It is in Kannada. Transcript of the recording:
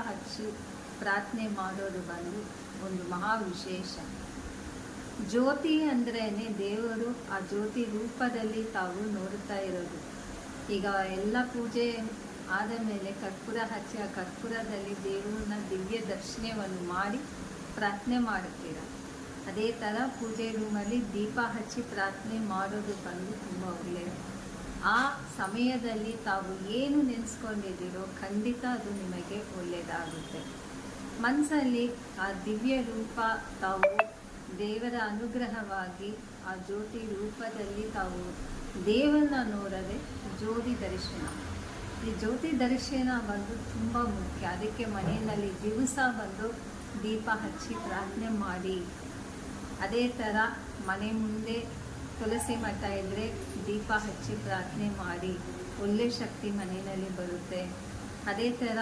ಹಚ್ಚಿ ಪ್ರಾರ್ಥನೆ ಮಾಡೋದು ಬಂದು ಒಂದು ಮಹಾ ವಿಶೇಷ. ಜ್ಯೋತಿ ಅಂದ್ರೇ ದೇವರು ಆ ಜ್ಯೋತಿ ರೂಪದಲ್ಲಿ ತಾವು ನೋಡುತ್ತಾ ಇರೋದು. ಈಗ ಎಲ್ಲ ಪೂಜೆ ಆದ ಮೇಲೆ ಕರ್ಪೂರ ಹಚ್ಚಿ ಆ ಕರ್ಪೂರದಲ್ಲಿ ದೇವರನ್ನ ದಿವ್ಯ ದರ್ಶನವನ್ನು ಮಾಡಿ ಪ್ರಾರ್ಥನೆ ಮಾಡುತ್ತೀರ. ಅದೇ ಥರ ಪೂಜೆ ರೂಮಲ್ಲಿ ದೀಪ ಹಚ್ಚಿ ಪ್ರಾರ್ಥನೆ ಮಾಡೋದು ಬಂದು ತುಂಬ ಒಳ್ಳೆಯದು. ಆ ಸಮಯದಲ್ಲಿ ತಾವು ಏನು ನೆನೆಸ್ಕೊಂಡಿದ್ದೀರೋ ಖಂಡಿತ ಅದು ನಿಮಗೆ ಒಳ್ಳೆಯದಾಗುತ್ತೆ. ಮನಸ್ಸಲ್ಲಿ ಆ ದಿವ್ಯ ರೂಪ ತಾವು ದೇವರ ಅನುಗ್ರಹವಾಗಿ ಆ ಜ್ಯೋತಿ ರೂಪದಲ್ಲಿ ತಾವು ದೇವರನ್ನ ನೋಡದೆ ಜ್ಯೋತಿ ದರ್ಶನ. ಈ ಜ್ಯೋತಿ ದರ್ಶನ ಬಂದು ತುಂಬ ಮುಖ್ಯ. ಅದಕ್ಕೆ ಮನೆಯಲ್ಲಿ ದಿವಸ ಬಂದು ದೀಪ ಹಚ್ಚಿ ಪ್ರಾರ್ಥನೆ ಮಾಡಿ. ಅದೇ ಥರ ಮನೆ ಮುಂದೆ ತುಳಸಿ ಮಠ ಇದ್ದರೆ ದೀಪ ಹಚ್ಚಿ ಪ್ರಾರ್ಥನೆ ಮಾಡಿ. ಒಳ್ಳೆ ಶಕ್ತಿ ಮನೆಯಲ್ಲಿ ಬರುತ್ತೆ. ಅದೇ ಥರ